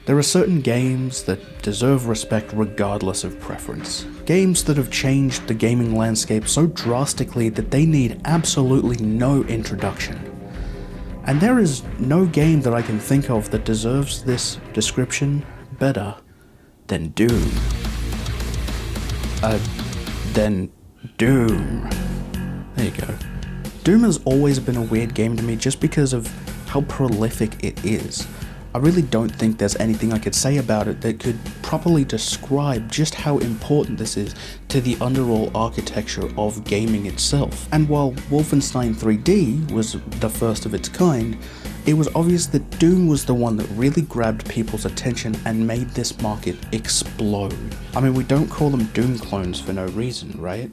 There are certain games that deserve respect regardless of preference. Games that have changed the gaming landscape so drastically that they need absolutely no introduction. And there is no game that I can think of that deserves this description better than Doom. Doom. There you go. Doom has always been a weird game to me just because of how prolific it is. I really don't think there's anything I could say about it that could properly describe just how important this is to the underall architecture of gaming itself. And while Wolfenstein 3D was the first of its kind, it was obvious that Doom was the one that really grabbed people's attention and made this market explode. I mean, we don't call them Doom clones for no reason, right?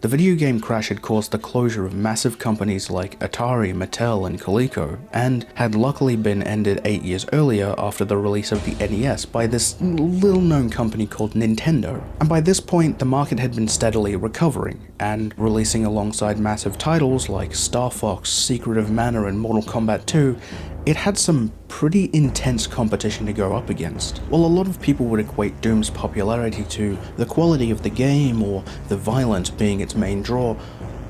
The video game crash had caused the closure of massive companies like Atari, Mattel, and Coleco, and had luckily been ended 8 years earlier after the release of the NES by this little-known company called Nintendo. And by this point, the market had been steadily recovering, and releasing alongside massive titles like Star Fox, Secret of Mana, and Mortal Kombat 2, it had some pretty intense competition to go up against. While a lot of people would equate Doom's popularity to the quality of the game or the violence being its main draw,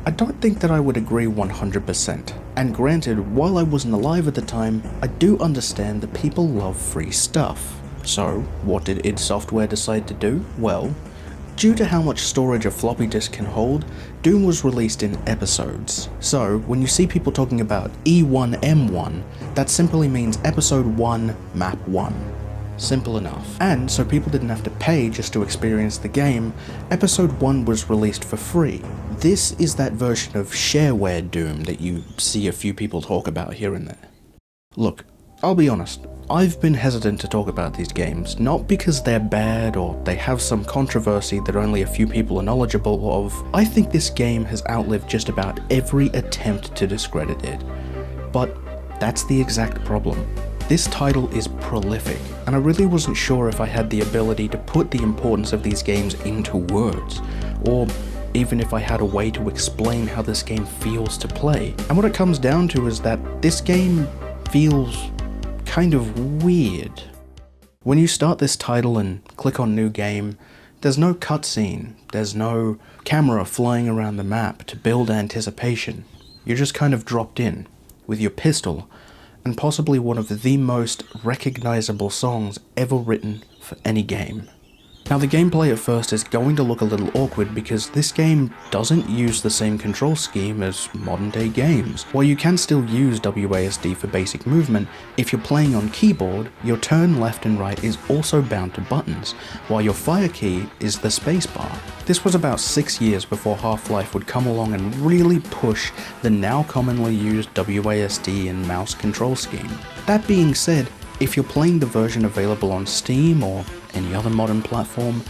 I don't think that I would agree 100%. And granted, while I wasn't alive at the time, I do understand that people love free stuff. So, what did id Software decide to do? Well, due to how much storage a floppy disk can hold, Doom was released in episodes. So, when you see people talking about E1M1, that simply means Episode 1, Map 1. Simple enough. And so people didn't have to pay just to experience the game, Episode 1 was released for free. This is that version of shareware Doom that you see a few people talk about here and there. Look, I'll be honest, I've been hesitant to talk about these games, not because they're bad or they have some controversy that only a few people are knowledgeable of. I think this game has outlived just about every attempt to discredit it. But that's the exact problem. This title is prolific, and I really wasn't sure if I had the ability to put the importance of these games into words, or even if I had a way to explain how this game feels to play. And what it comes down to is that this game feels kind of weird. When you start this title and click on New Game, there's no cutscene, there's no camera flying around the map to build anticipation. You're just kind of dropped in, with your pistol, and possibly one of the most recognizable songs ever written for any game. Now the gameplay at first is going to look a little awkward because this game doesn't use the same control scheme as modern day games. While you can still use WASD for basic movement, if you're playing on keyboard, your turn left and right is also bound to buttons, while your fire key is the spacebar. This was about 6 years before Half-Life would come along and really push the now commonly used WASD and mouse control scheme. That being said, if you're playing the version available on Steam or any other modern platform,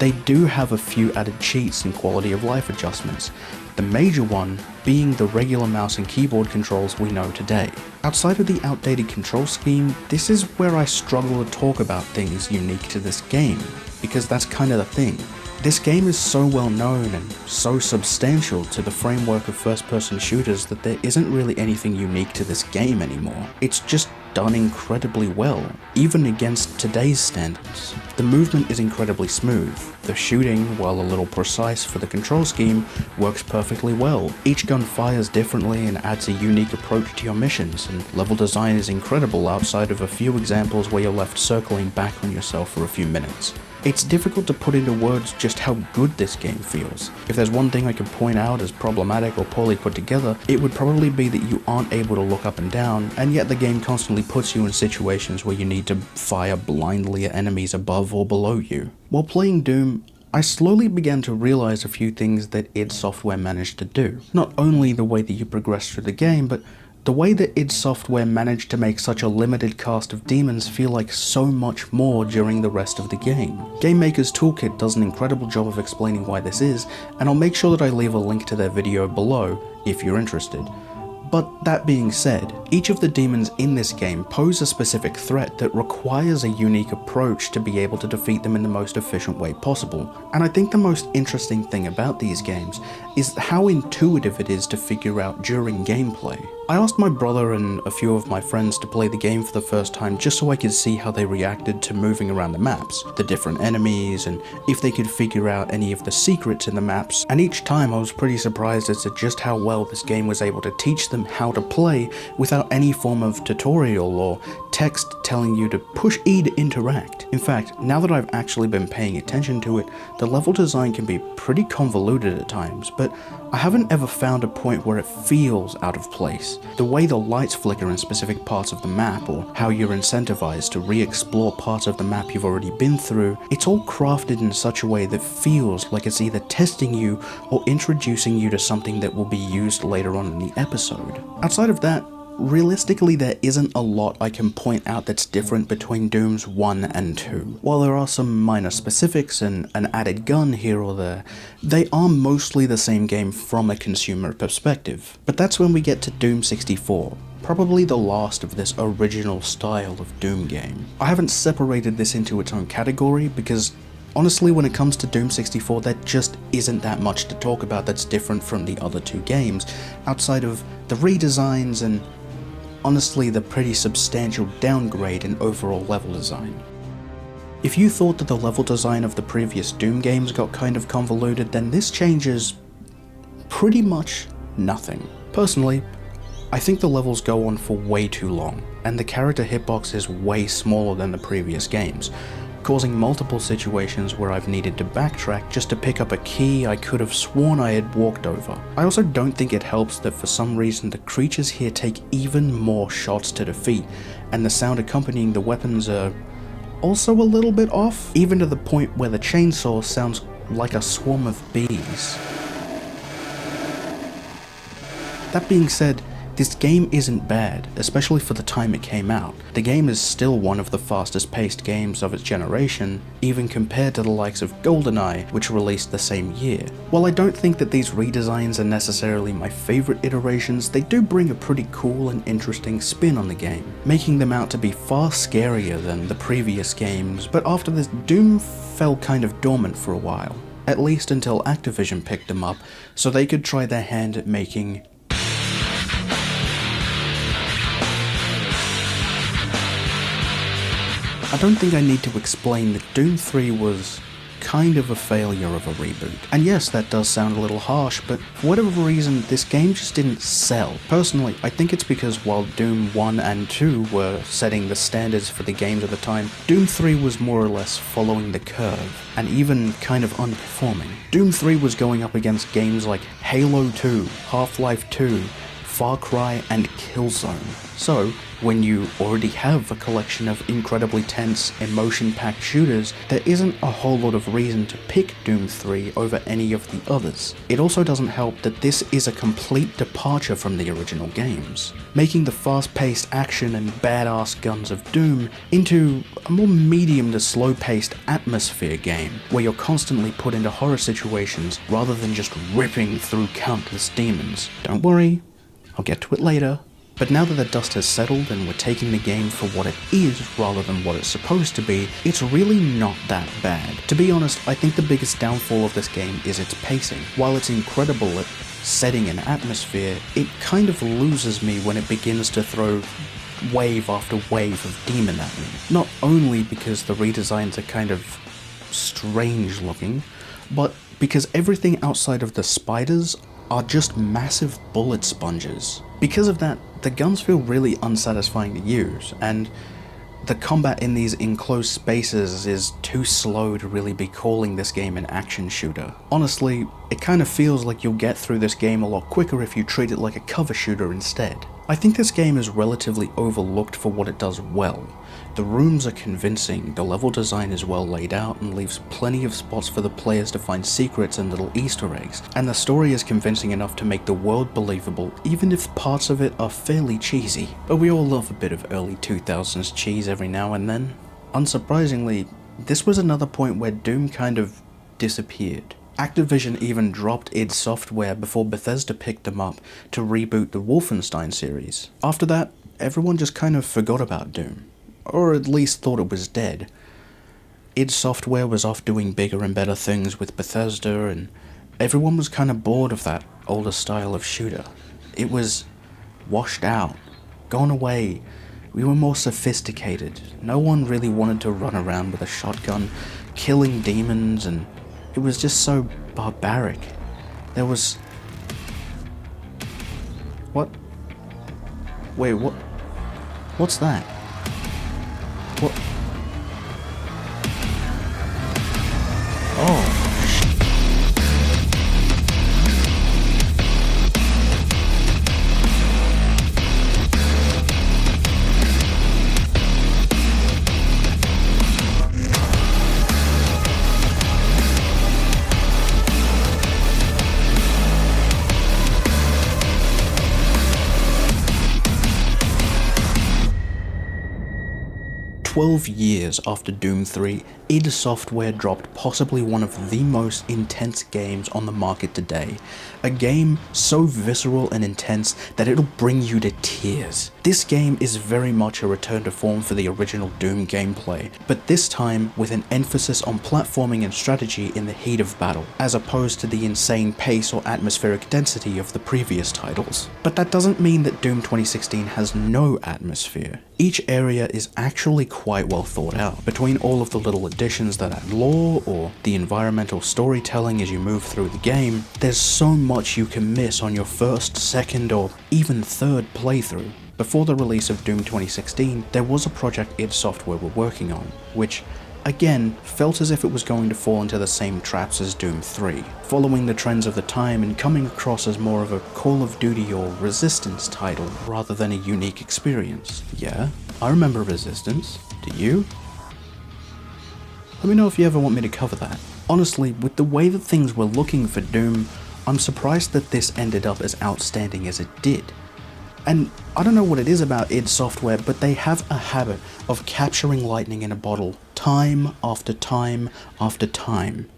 they do have a few added cheats and quality of life adjustments, the major one being the regular mouse and keyboard controls we know today. Outside of the outdated control scheme, this is where I struggle to talk about things unique to this game, because that's kind of the thing. This game is so well known and so substantial to the framework of first-person shooters that there isn't really anything unique to this game anymore. It's just done incredibly well, even against today's standards. The movement is incredibly smooth. The shooting, while a little precise for the control scheme, works perfectly well. Each gun fires differently and adds a unique approach to your missions, and level design is incredible outside of a few examples where you're left circling back on yourself for a few minutes. It's difficult to put into words just how good this game feels. If there's one thing I could point out as problematic or poorly put together, it would probably be that you aren't able to look up and down, and yet the game constantly puts you in situations where you need to fire blindly at enemies above or below you. While playing Doom, I slowly began to realize a few things that id Software managed to do. Not only the way that you progress through the game, but the way that id Software managed to make such a limited cast of demons feel like so much more during the rest of the game. Game Maker's Toolkit does an incredible job of explaining why this is, and I'll make sure that I leave a link to their video below if you're interested. But that being said, each of the demons in this game pose a specific threat that requires a unique approach to be able to defeat them in the most efficient way possible. And I think the most interesting thing about these games is how intuitive it is to figure out during gameplay. I asked my brother and a few of my friends to play the game for the first time just so I could see how they reacted to moving around the maps, the different enemies, and if they could figure out any of the secrets in the maps, and each time I was pretty surprised as to just how well this game was able to teach them how to play without any form of tutorial or text telling you to push E to interact. In fact, now that I've actually been paying attention to it, the level design can be pretty convoluted at times, but I haven't ever found a point where it feels out of place. The way the lights flicker in specific parts of the map, or how you're incentivized to re-explore parts of the map you've already been through, it's all crafted in such a way that feels like it's either testing you or introducing you to something that will be used later on in the episode. Outside of that, realistically, there isn't a lot I can point out that's different between Dooms 1 and 2. While there are some minor specifics and an added gun here or there, they are mostly the same game from a consumer perspective. But that's when we get to Doom 64. Probably the last of this original style of Doom game. I haven't separated this into its own category because honestly, when it comes to Doom 64, there just isn't that much to talk about that's different from the other two games, outside of the redesigns and honestly the pretty substantial downgrade in overall level design. If you thought that the level design of the previous Doom games got kind of convoluted, then this changes pretty much nothing. Personally, I think the levels go on for way too long, and the character hitbox is way smaller than the previous games, causing multiple situations where I've needed to backtrack just to pick up a key I could have sworn I had walked over. I also don't think it helps that for some reason the creatures here take even more shots to defeat, and the sound accompanying the weapons are also a little bit off, even to the point where the chainsaw sounds like a swarm of bees. That being said, this game isn't bad, especially for the time it came out. The game is still one of the fastest paced games of its generation, even compared to the likes of GoldenEye, which released the same year. While I don't think that these redesigns are necessarily my favourite iterations, they do bring a pretty cool and interesting spin on the game, making them out to be far scarier than the previous games, but after this, Doom fell kind of dormant for a while, at least until Activision picked them up so they could try their hand at making I don't think I need to explain that Doom 3 was kind of a failure of a reboot. And yes, that does sound a little harsh, but for whatever reason, this game just didn't sell. Personally, I think it's because while Doom 1 and 2 were setting the standards for the games at the time, Doom 3 was more or less following the curve, and even kind of underperforming. Doom 3 was going up against games like Halo 2, Half-Life 2, Far Cry, and Killzone. So, when you already have a collection of incredibly tense, emotion-packed shooters, there isn't a whole lot of reason to pick Doom 3 over any of the others. It also doesn't help that this is a complete departure from the original games, making the fast-paced action and badass guns of Doom into a more medium to slow-paced atmosphere game, where you're constantly put into horror situations rather than just ripping through countless demons. Don't worry, I'll get to it later. But now that the dust has settled and we're taking the game for what it is rather than what it's supposed to be, it's really not that bad. To be honest, I think the biggest downfall of this game is its pacing. While it's incredible at setting an atmosphere, it kind of loses me when it begins to throw wave after wave of demon at me. Not only because the redesigns are kind of strange looking, but because everything outside of the spiders are just massive bullet sponges. Because of that, the guns feel really unsatisfying to use, and the combat in these enclosed spaces is too slow to really be calling this game an action shooter. Honestly, it kind of feels like you'll get through this game a lot quicker if you treat it like a cover shooter instead. I think this game is relatively overlooked for what it does well. The rooms are convincing, the level design is well laid out and leaves plenty of spots for the players to find secrets and little Easter eggs, and the story is convincing enough to make the world believable even if parts of it are fairly cheesy. But we all love a bit of early 2000s cheese every now and then. Unsurprisingly, this was another point where Doom kind of disappeared. Activision even dropped id Software before Bethesda picked them up to reboot the Wolfenstein series. After that, everyone just kind of forgot about Doom, or at least thought it was dead. id Software was off doing bigger and better things with Bethesda, and everyone was kind of bored of that older style of shooter. It was washed out, gone away. We were more sophisticated. No one really wanted to run around with a shotgun, killing demons, and it was just so barbaric. There was... What? Wait, what? What's that? What? Oh. 12 years after Doom 3, id Software dropped possibly one of the most intense games on the market today. A game so visceral and intense that it'll bring you to tears. This game is very much a return to form for the original Doom gameplay, but this time with an emphasis on platforming and strategy in the heat of battle, as opposed to the insane pace or atmospheric density of the previous titles. But that doesn't mean that Doom 2016 has no atmosphere. Each area is actually quite well thought out. Between all of the little additions that add lore, or the environmental storytelling as you move through the game, there's so much you can miss on your first, second, or even third playthrough. Before the release of Doom 2016, there was a project id Software were working on, which again felt as if it was going to fall into the same traps as Doom 3, following the trends of the time and coming across as more of a Call of Duty or Resistance title rather than a unique experience. Yeah, I remember Resistance. Do you? Let me know if you ever want me to cover that. Honestly, with the way that things were looking for Doom, I'm surprised that this ended up as outstanding as it did. And I don't know what it is about id Software, but they have a habit of capturing lightning in a bottle time after time after time.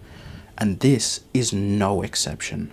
And this is no exception.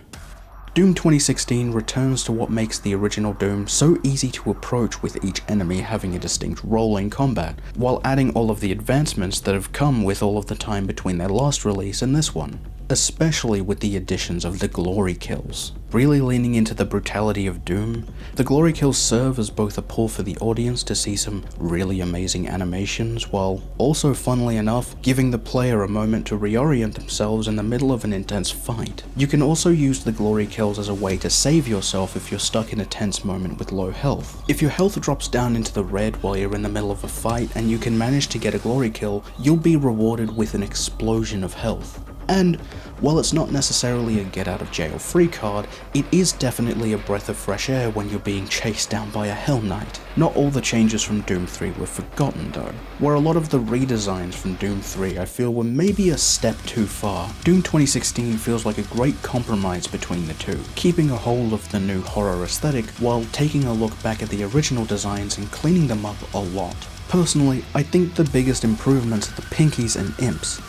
Doom 2016 returns to what makes the original Doom so easy to approach, with each enemy having a distinct role in combat, while adding all of the advancements that have come with all of the time between their last release and this one. Especially with the additions of the glory kills. Really leaning into the brutality of Doom, the glory kills serve as both a pull for the audience to see some really amazing animations, while also, funnily enough, giving the player a moment to reorient themselves in the middle of an intense fight. You can also use the glory kills as a way to save yourself if you're stuck in a tense moment with low health. If your health drops down into the red while you're in the middle of a fight and you can manage to get a glory kill, you'll be rewarded with an explosion of health. And while it's not necessarily a get out of jail free card, it is definitely a breath of fresh air when you're being chased down by a Hell Knight. Not all the changes from Doom 3 were forgotten though, where a lot of the redesigns from Doom 3 I feel were maybe a step too far. Doom 2016 feels like a great compromise between the two, keeping a hold of the new horror aesthetic while taking a look back at the original designs and cleaning them up a lot. Personally, I think the biggest improvements are the Pinkies and Imps.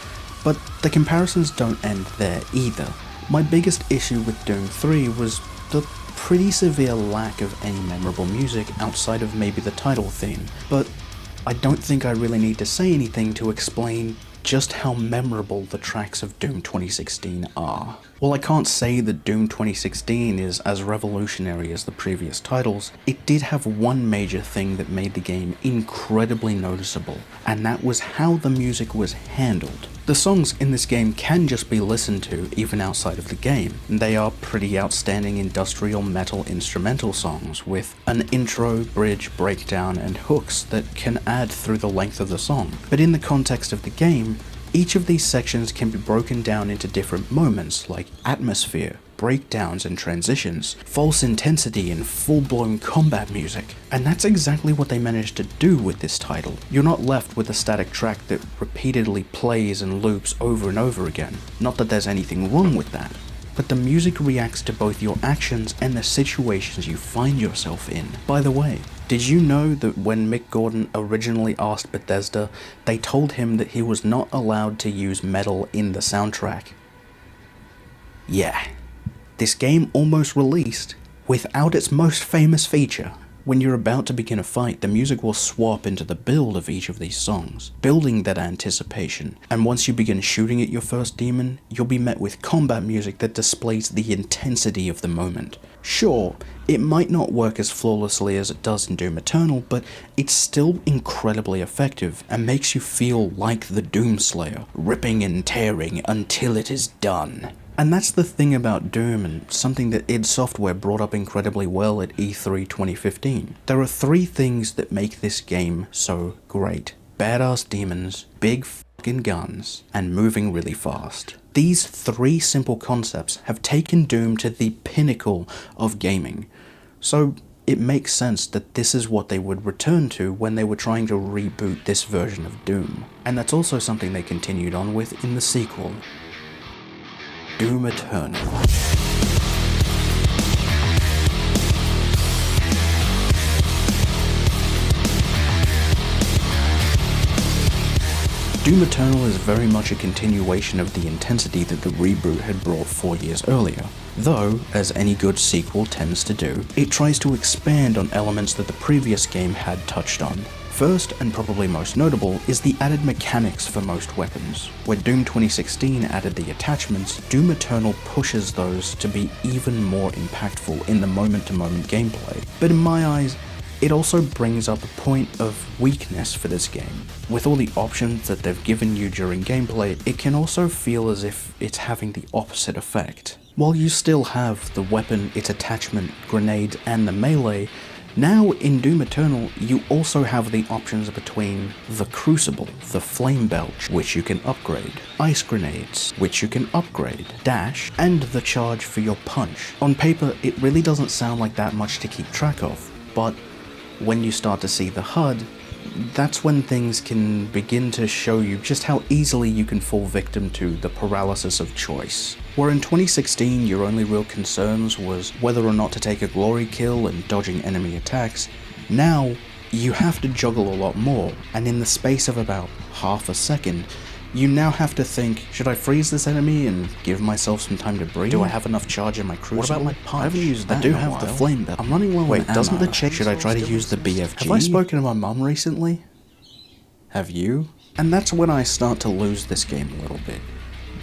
But the comparisons don't end there either. My biggest issue with Doom 3 was the pretty severe lack of any memorable music outside of maybe the title theme, but I don't think I really need to say anything to explain just how memorable the tracks of Doom 2016 are. While I can't say that Doom 2016 is as revolutionary as the previous titles, it did have one major thing that made the game incredibly noticeable, and that was how the music was handled. The songs in this game can just be listened to even outside of the game. They are pretty outstanding industrial metal instrumental songs with an intro, bridge, breakdown, and hooks that can add through the length of the song. But in the context of the game, each of these sections can be broken down into different moments like atmosphere, breakdowns and transitions, false intensity and full-blown combat music. And that's exactly what they managed to do with this title. You're not left with a static track that repeatedly plays and loops over and over again. Not that there's anything wrong with that, but the music reacts to both your actions and the situations you find yourself in. By the way, did you know that when Mick Gordon originally asked Bethesda, they told him that he was not allowed to use metal in the soundtrack? Yeah, this game almost released without its most famous feature. When you're about to begin a fight, the music will swap into the build of each of these songs, building that anticipation, and once you begin shooting at your first demon, you'll be met with combat music that displays the intensity of the moment. Sure, it might not work as flawlessly as it does in Doom Eternal, but it's still incredibly effective and makes you feel like the Doomslayer, ripping and tearing until it is done. And that's the thing about Doom, and something that id Software brought up incredibly well at E3 2015. There are 3 things that make this game so great. Badass demons, big fucking guns, and moving really fast. These 3 simple concepts have taken Doom to the pinnacle of gaming. So it makes sense that this is what they would return to when they were trying to reboot this version of Doom. And that's also something they continued on with in the sequel, Doom Eternal. Doom Eternal is very much a continuation of the intensity that the reboot had brought 4 years earlier. Though, as any good sequel tends to do, it tries to expand on elements that the previous game had touched on. First, and probably most notable, is the added mechanics for most weapons. When Doom 2016 added the attachments, Doom Eternal pushes those to be even more impactful in the moment-to-moment gameplay. But in my eyes, it also brings up a point of weakness for this game. With all the options that they've given you during gameplay, it can also feel as if it's having the opposite effect. While you still have the weapon, its attachment, grenades, and the melee, now in Doom Eternal, you also have the options between the Crucible, the Flame Belch, which you can upgrade, Ice Grenades, which you can upgrade, Dash, and the Charge for your punch. On paper, it really doesn't sound like that much to keep track of, but when you start to see the HUD, that's when things can begin to show you just how easily you can fall victim to the paralysis of choice. Where in 2016 your only real concerns was whether or not to take a glory kill and dodging enemy attacks, now you have to juggle a lot more, and in the space of about half a second, you now have to think, should I freeze this enemy and give myself some time to breathe? Do I have enough charge in my Crucible? What about my punch? I haven't used that. I do have the Flame Belt. I'm running low on ammo. Doesn't the check? Should I try to use the BFG? Have I spoken to my mum recently? Have you? And that's when I start to lose this game a little bit.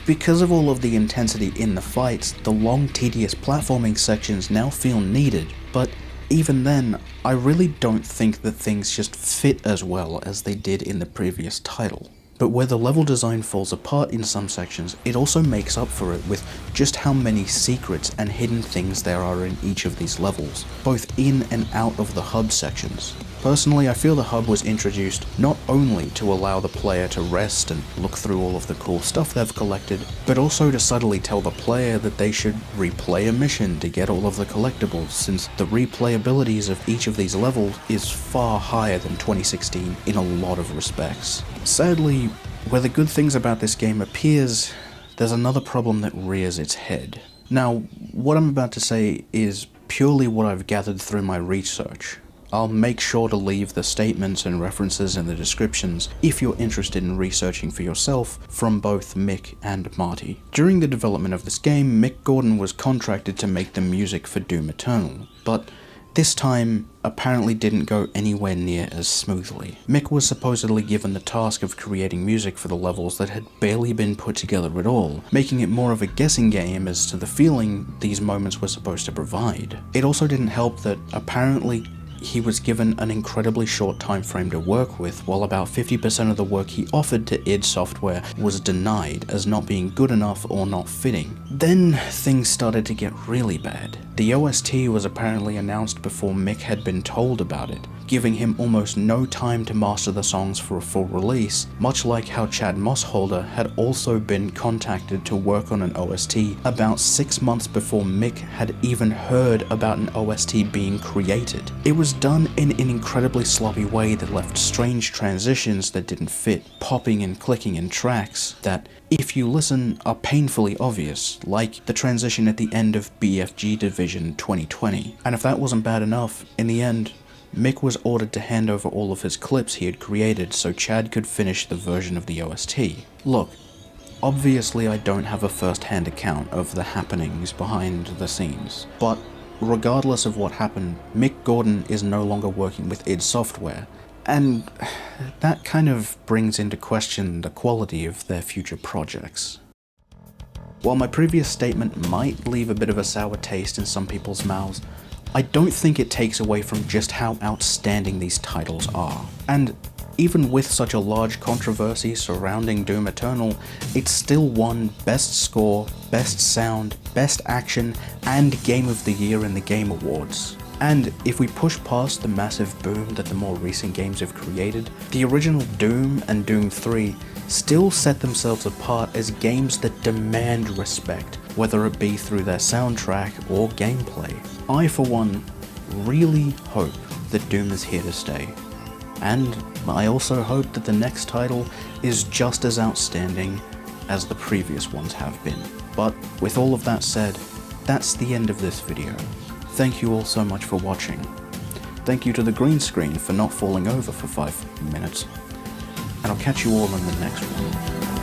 Because of all of the intensity in the fights, the long, tedious platforming sections now feel needed, but even then, I really don't think that things just fit as well as they did in the previous title. But where the level design falls apart in some sections, it also makes up for it with just how many secrets and hidden things there are in each of these levels, both in and out of the hub sections. Personally, I feel the hub was introduced not only to allow the player to rest and look through all of the cool stuff they've collected, but also to subtly tell the player that they should replay a mission to get all of the collectibles, since the replayabilities of each of these levels is far higher than 2016 in a lot of respects. Sadly, where the good things about this game appears, there's another problem that rears its head. Now, what I'm about to say is purely what I've gathered through my research. I'll make sure to leave the statements and references in the descriptions if you're interested in researching for yourself from both Mick and Marty. During the development of this game, Mick Gordon was contracted to make the music for Doom Eternal, but this time apparently didn't go anywhere near as smoothly. Mick was supposedly given the task of creating music for the levels that had barely been put together at all, making it more of a guessing game as to the feeling these moments were supposed to provide. It also didn't help that apparently he was given an incredibly short time frame to work with, while about 50% of the work he offered to id Software was denied as not being good enough or not fitting. Then things started to get really bad. The OST was apparently announced before Mick had been told about it, giving him almost no time to master the songs for a full release, much like how Chad Mossholder had also been contacted to work on an OST about 6 months before Mick had even heard about an OST being created. It was done in an incredibly sloppy way that left strange transitions that didn't fit, popping and clicking in tracks that, if you listen, are painfully obvious, like the transition at the end of BFG Division 2020. And if that wasn't bad enough, in the end, Mick was ordered to hand over all of his clips he had created so Chad could finish the version of the OST. Look, Obviously, I don't have a first-hand account of the happenings behind the scenes, but regardless of what happened, Mick Gordon is no longer working with id Software, and that kind of brings into question the quality of their future projects. While my previous statement might leave a bit of a sour taste in some people's mouths, I don't think it takes away from just how outstanding these titles are. And even with such a large controversy surrounding Doom Eternal, it still won Best Score, Best Sound, Best Action, and Game of the Year in the Game Awards. And if we push past the massive boom that the more recent games have created, the original Doom and Doom 3 still set themselves apart as games that demand respect, whether it be through their soundtrack or gameplay. I, for one, really hope that Doom is here to stay. And I also hope that the next title is just as outstanding as the previous ones have been. But with all of that said, that's the end of this video. Thank you all so much for watching. Thank you to the green screen for not falling over for 5 minutes. And I'll catch you all in the next one.